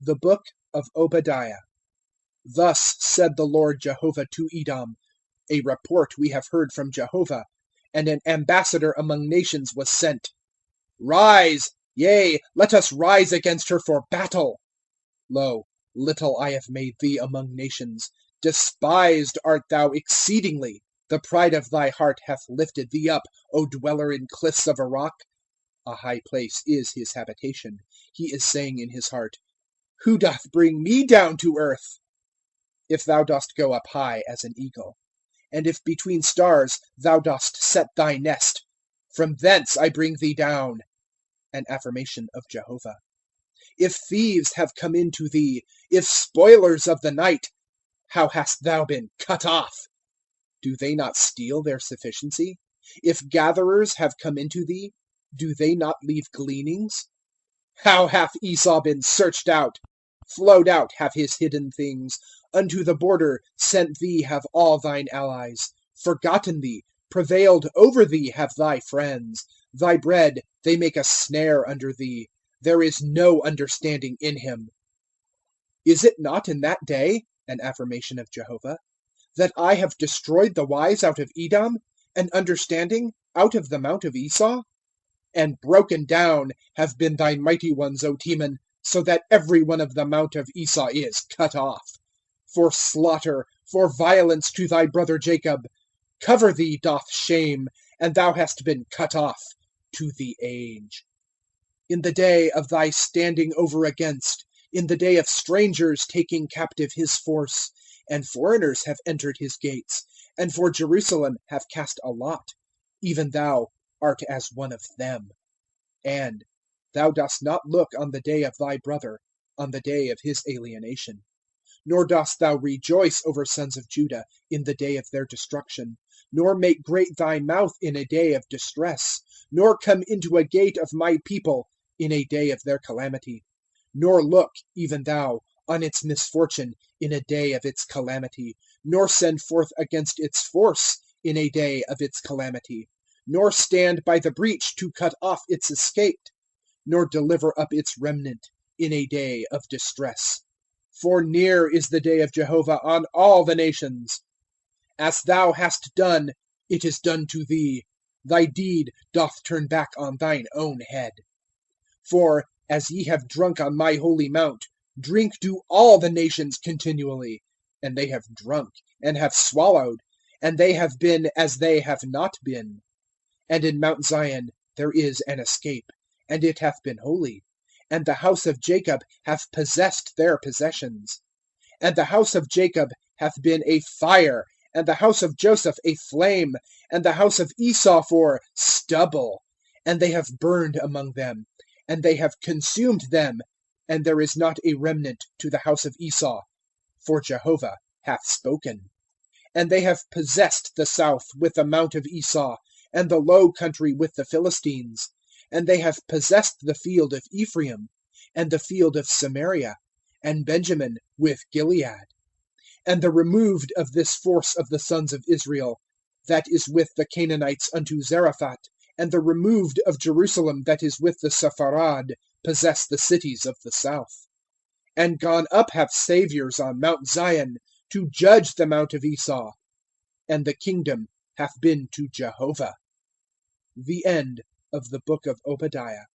The book of Obadiah. Thus said the Lord Jehovah to Edom, a report we have heard from Jehovah, and an ambassador among nations was sent. Rise, yea, let us rise against her for battle. Lo, little I have made thee among nations, despised art thou exceedingly. The pride of thy heart hath lifted thee up, O dweller in cliffs of a rock. A high place is his habitation. He is saying in his heart, who doth bring me down to earth? If thou dost go up high as an eagle, and if between stars thou dost set thy nest, from thence I bring thee down. An affirmation of Jehovah. If thieves have come in to thee, if spoilers of the night, how hast thou been cut off? Do they not steal their sufficiency? If gatherers have come into thee, do they not leave gleanings? How hath Esau been searched out? Flowed out have his hidden things. Unto the border sent thee have all thine allies. Forgotten thee, prevailed over thee have thy friends. Thy bread they make a snare under thee. There is no understanding in him. Is it not in that day, an affirmation of Jehovah, that I have destroyed the wise out of Edom, and understanding out of the mount of Esau? And broken down have been thy mighty ones, O Teman, so that every one of the mount of Esau is cut off. For slaughter, for violence to thy brother Jacob, cover thee doth shame, and thou hast been cut off to the age. In the day of thy standing over against, in the day of strangers taking captive his force, and foreigners have entered his gates, and for Jerusalem have cast a lot, even thou art as one of them. And thou dost not look on the day of thy brother, on the day of his alienation. Nor dost thou rejoice over sons of Judah in the day of their destruction, nor make great thy mouth in a day of distress, nor come into a gate of my people in a day of their calamity, nor look, even thou, on its misfortune in a day of its calamity, nor send forth against its force in a day of its calamity, nor stand by the breach to cut off its escape, nor deliver up its remnant in a day of distress. For near is the day of Jehovah on all the nations. As thou hast done, it is done to thee. Thy deed doth turn back on thine own head. For, as ye have drunk on my holy mount, drink do all the nations continually. And they have drunk, and have swallowed, and they have been as they have not been. And in Mount Zion there is an escape, and it hath been holy. And the house of Jacob hath possessed their possessions. And the house of Jacob hath been a fire, and the house of Joseph a flame, and the house of Esau for stubble. And they have burned among them, and they have consumed them, and there is not a remnant to the house of Esau, for Jehovah hath spoken. And they have possessed the south with the mount of Esau, and the low country with the Philistines. And they have possessed the field of Ephraim, and the field of Samaria, and Benjamin with Gilead. And the removed of this force of the sons of Israel, that is with the Canaanites unto Zarephath, and the removed of Jerusalem that is with the Sepharad, possess the cities of the south. And gone up have saviors on Mount Zion, to judge the mount of Esau. And the kingdom hath been to Jehovah. The end of the book of Obadiah.